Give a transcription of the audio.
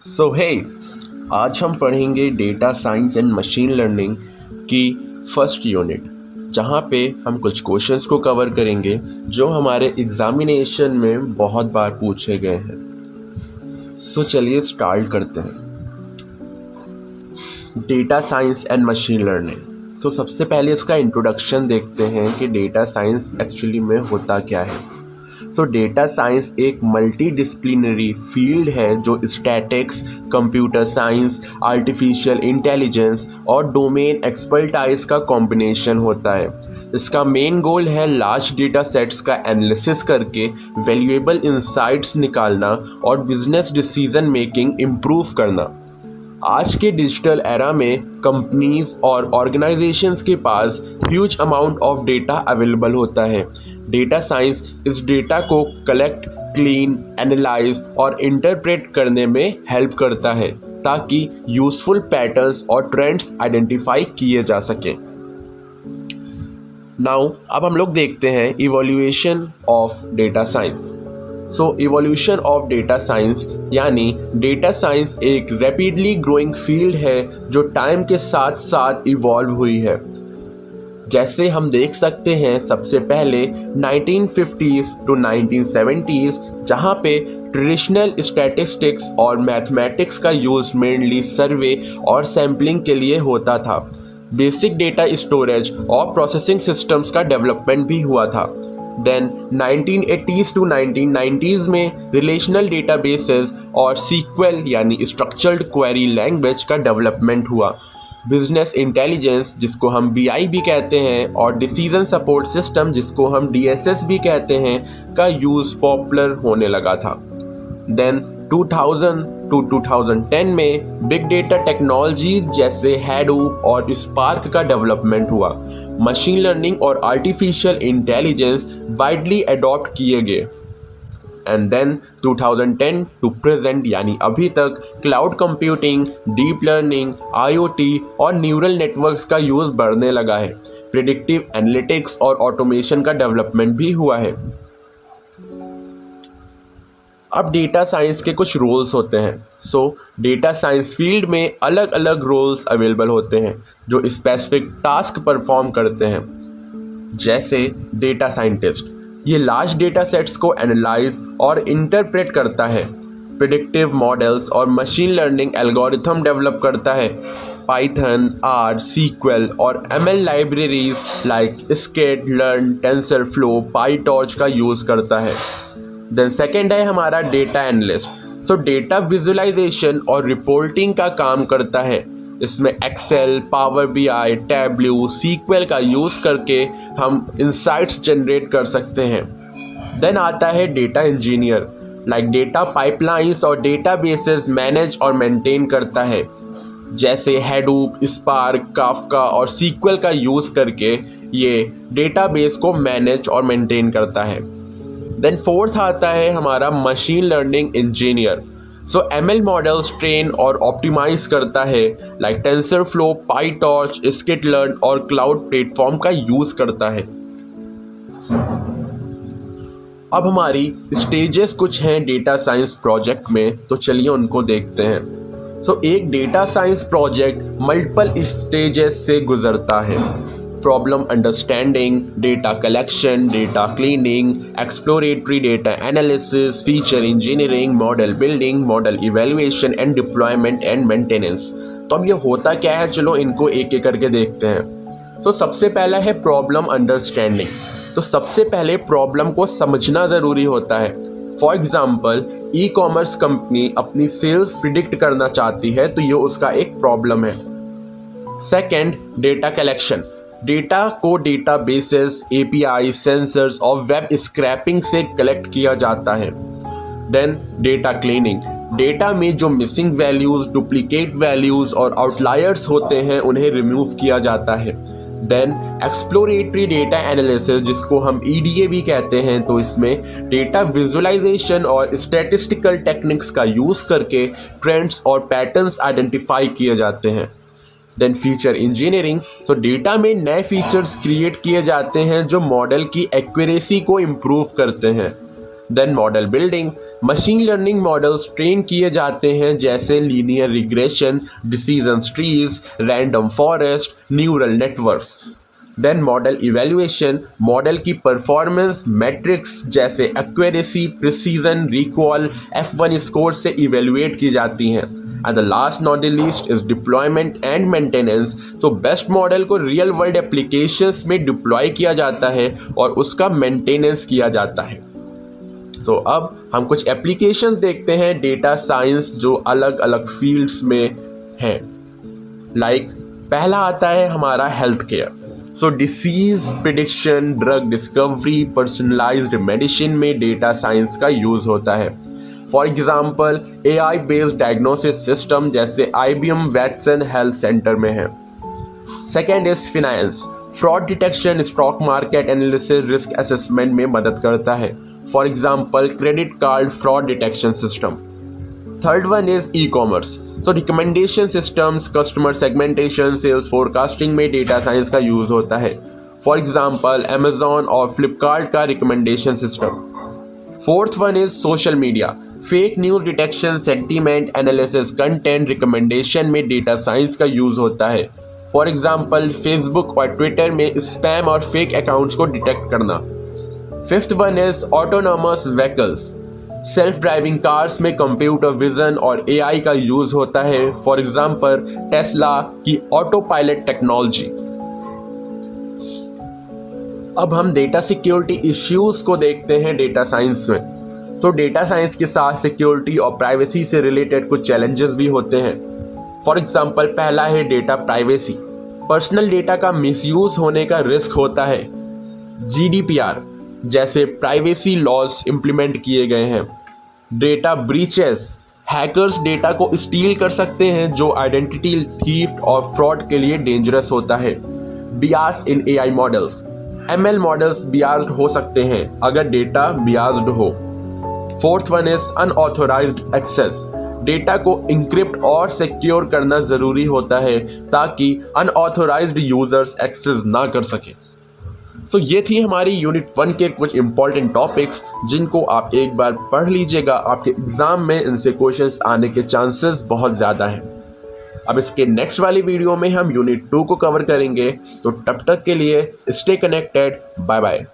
सो हे आज हम पढ़ेंगे data science and machine learning की फर्स्ट यूनिट, जहाँ पे हम कुछ क्वेश्चंस को कवर करेंगे जो हमारे एग्जामिनेशन में बहुत बार पूछे गए हैं। सो चलिए स्टार्ट करते हैं। Data science and machine learning. So सबसे पहले इसका इंट्रोडक्शन देखते हैं कि डेटा साइंस एक्चुअली में होता क्या है। सो डेटा साइंस एक मल्टी डिसिप्लिनरी फील्ड है जो statics, computer science, artificial intelligence और डोमेन एक्सपर्टाइज का कॉम्बिनेशन होता है। इसका मेन गोल है लार्ज डेटा सेट्स का एनालिसिस करके वैल्यूएबल इंसाइट्स निकालना और बिजनेस डिसीजन मेकिंग इम्प्रूव करना। आज के डिजिटल एरा में कंपनीज और ऑर्गेनाइजेशंस के पास huge amount of data available होता है। डेटा साइंस इस डेटा को कलेक्ट, क्लीन, एनालाइज और इंटरप्रेट करने में हेल्प करता है ताकि यूजफुल पैटर्न्स और ट्रेंड्स आइडेंटिफाई किए जा सकें। नाउ अब हम लोग देखते हैं evolution of data science. So evolution of data science यानी डेटा साइंस एक रैपिडली ग्रोइंग फील्ड है जो टाइम के साथ साथ इवॉल्व हुई है। जैसे हम देख सकते हैं, सबसे पहले 1950s टू 1970s, जहाँ पे ट्रेडिशनल स्टैटिस्टिक्स और मैथमेटिक्स का यूज़ मेनली सर्वे और सैम्पलिंग के लिए होता था। बेसिक डेटा स्टोरेज और प्रोसेसिंग सिस्टम्स का डेवलपमेंट भी हुआ था। देन 1980s टू 1990s में रिलेशनल डेटाबेसेस और सीक्वल यानी स्ट्रक्चर्ड क्वेरी लैंग्वेज का डेवलपमेंट हुआ। बिजनेस इंटेलिजेंस, जिसको हम BI भी कहते हैं, और डिसीजन सपोर्ट सिस्टम, जिसको हम DSS भी कहते हैं, का यूज़ पॉपुलर होने लगा था। देन 2000 टू 2010 में बिग डेटा टेक्नोलॉजी जैसे हैडूप और स्पार्क का डेवलपमेंट हुआ। मशीन लर्निंग और आर्टिफिशियल इंटेलिजेंस वाइडली अडॉप्ट किए गए। एंड देन 2010 टू प्रेजेंट यानी अभी तक cloud computing, deep learning, IoT और न्यूरल नेटवर्क्स का यूज़ बढ़ने लगा है। प्रिडिक्टिव एनालिटिक्स और ऑटोमेशन का डेवलपमेंट भी हुआ है। अब डेटा साइंस के कुछ रोल्स होते हैं। सो डेटा साइंस फील्ड में अलग अलग रोल्स अवेलेबल होते हैं जो स्पेसिफिक टास्क परफॉर्म करते हैं। जैसे डेटा साइंटिस्ट, ये लार्ज डेटा सेट्स को एनालाइज और इंटरप्रेट करता है। प्रिडिक्टिव मॉडल्स और मशीन लर्निंग एल्गोरिथम डेवलप करता है। पाइथन, R, SQL और ML libraries like scikit, learn, TensorFlow, PyTorch का यूज़ करता है। देन सेकेंड है हमारा data analyst. So data visualisation और रिपोर्टिंग का काम करता है। इसमें Excel, power BI, Tableau, SQL का यूज़ करके हम इंसाइट्स जनरेट कर सकते हैं। देन आता है data engineer, like data pipelines और डेटाबेसेस मैनेज और मेंटेन करता है। जैसे हैडूप, स्पार्क, काफका और SQL का यूज़ करके ये डेटाबेस को मैनेज और मेंटेन करता है। देन फोर्थ आता है हमारा मशीन लर्निंग इंजीनियर। सो ML मॉडल्स ट्रेन और ऑप्टिमाइज करता है, लाइक टेंसरफ्लो, पाईटॉर्च, स्किट-लर्न और क्लाउड प्लेटफॉर्म का यूज़ करता है। अब हमारी स्टेजेस कुछ हैं डेटा साइंस प्रोजेक्ट में, तो चलिए उनको देखते हैं। सो एक data science project multiple stages से गुजरता है। Problem understanding, data collection, data cleaning, exploratory data analysis, feature engineering, model building, model evaluation and deployment and maintenance. तो अब ये होता क्या है, चलो इनको एक एक करके देखते हैं। तो सबसे पहला है प्रॉब्लम अंडरस्टैंडिंग। तो सबसे पहले प्रॉब्लम को समझना ज़रूरी होता है। फॉर एग्जाम्पल, ई-कॉमर्स कंपनी अपनी सेल्स प्रिडिक्ट करना चाहती है, तो ये उसका एक प्रॉब्लम है। Second, data collection. डेटा को डेटाबेसेस, API, सेंसर्स और वेब स्क्रैपिंग से कलेक्ट किया जाता है। देन डेटा क्लीनिंग, डेटा में जो मिसिंग वैल्यूज़, डुप्लीकेट वैल्यूज़ और आउटलायर्स होते हैं उन्हें रिमूव किया जाता है। देन एक्सप्लोरेटरी डेटा एनालिसिस, जिसको हम EDA भी कहते हैं, तो इसमें डेटा विजुअलाइजेशन और स्टैटिस्टिकल टेक्निक्स का यूज़ करके ट्रेंड्स और पैटर्न्स आइडेंटिफाई किए जाते हैं। देन फीचर इंजीनियरिंग, तो डेटा में नए फीचर्स क्रिएट किए जाते हैं जो मॉडल की एक्यूरेसी को इम्प्रूव करते हैं। Then model building, machine learning models train किए जाते हैं जैसे linear regression, decision trees, random forest, neural networks. Then model evaluation, model की परफॉर्मेंस मैट्रिक्स जैसे accuracy, precision, recall, F1 score से इवेल्युएट की जाती हैं। And the last not the least is deployment and maintenance. So best model को real world applications में deploy किया जाता है और उसका मेंटेनेंस किया जाता है। सो अब हम कुछ एप्लीकेशंस देखते हैं डेटा साइंस जो अलग अलग फील्ड्स में हैं। लाइक पहला आता है हमारा health care. So disease prediction, drug discovery, personalised medicine में डेटा साइंस का यूज़ होता है। For example AI based diagnosis system जैसे IBM वैटसन हेल्थ सेंटर में है। Second is finance, fraud detection, stock market analysis, risk assessment में मदद करता है। For example credit card fraud detection system. Third one is e commerce. So recommendation systems, customer segmentation, sales forecasting में data science का use होता है। For example Amazon और फ्लिपकार्ट का recommendation system. Fourth one is social media, fake news detection, sentiment analysis, content recommendation में data science का use होता है। फॉर एग्जाम्पल फेसबुक और ट्विटर में स्पैम और फेक अकाउंट्स को डिटेक्ट करना। Fifth one is autonomous vehicles, self driving cars में कंप्यूटर विजन और AI का यूज़ होता है। फॉर एग्जाम्पल टेस्ला की ऑटो पायलट टेक्नोलॉजी। अब हम डेटा सिक्योरिटी इश्यूज को देखते हैं डेटा साइंस में। सो डेटा साइंस के साथ सिक्योरिटी और प्राइवेसी से रिलेटेड कुछ चैलेंजेस भी होते हैं। फॉर एग्जाम्पल पहला है डेटा प्राइवेसी, पर्सनल डेटा का मिसयूज होने का रिस्क होता है। GDPR जैसे प्राइवेसी लॉज इम्प्लीमेंट किए गए हैं। डेटा ब्रीचेस, हैकर्स डेटा को स्टील कर सकते हैं जो आइडेंटिटी थीफ्ट और फ्रॉड के लिए डेंजरस होता है। Bias in AI models, ML models biased हो सकते हैं अगर डेटा बियास्ड हो। Fourth one is unauthorised access, data को इंक्रिप्ट और सिक्योर करना ज़रूरी होता है ताकि अनऑथोराइज्ड यूजर्स एक्सेस ना कर सकें। सो ये थी हमारी यूनिट 1 के कुछ इंपॉर्टेंट टॉपिक्स जिनको आप एक बार पढ़ लीजिएगा। आपके एग्ज़ाम में इनसे क्वेश्चंस आने के चांसेस बहुत ज़्यादा हैं। अब इसके नेक्स्ट वाली वीडियो में हम यूनिट 2 को कवर करेंगे। तो तब तक के लिए स्टे कनेक्टेड, बाय बाय।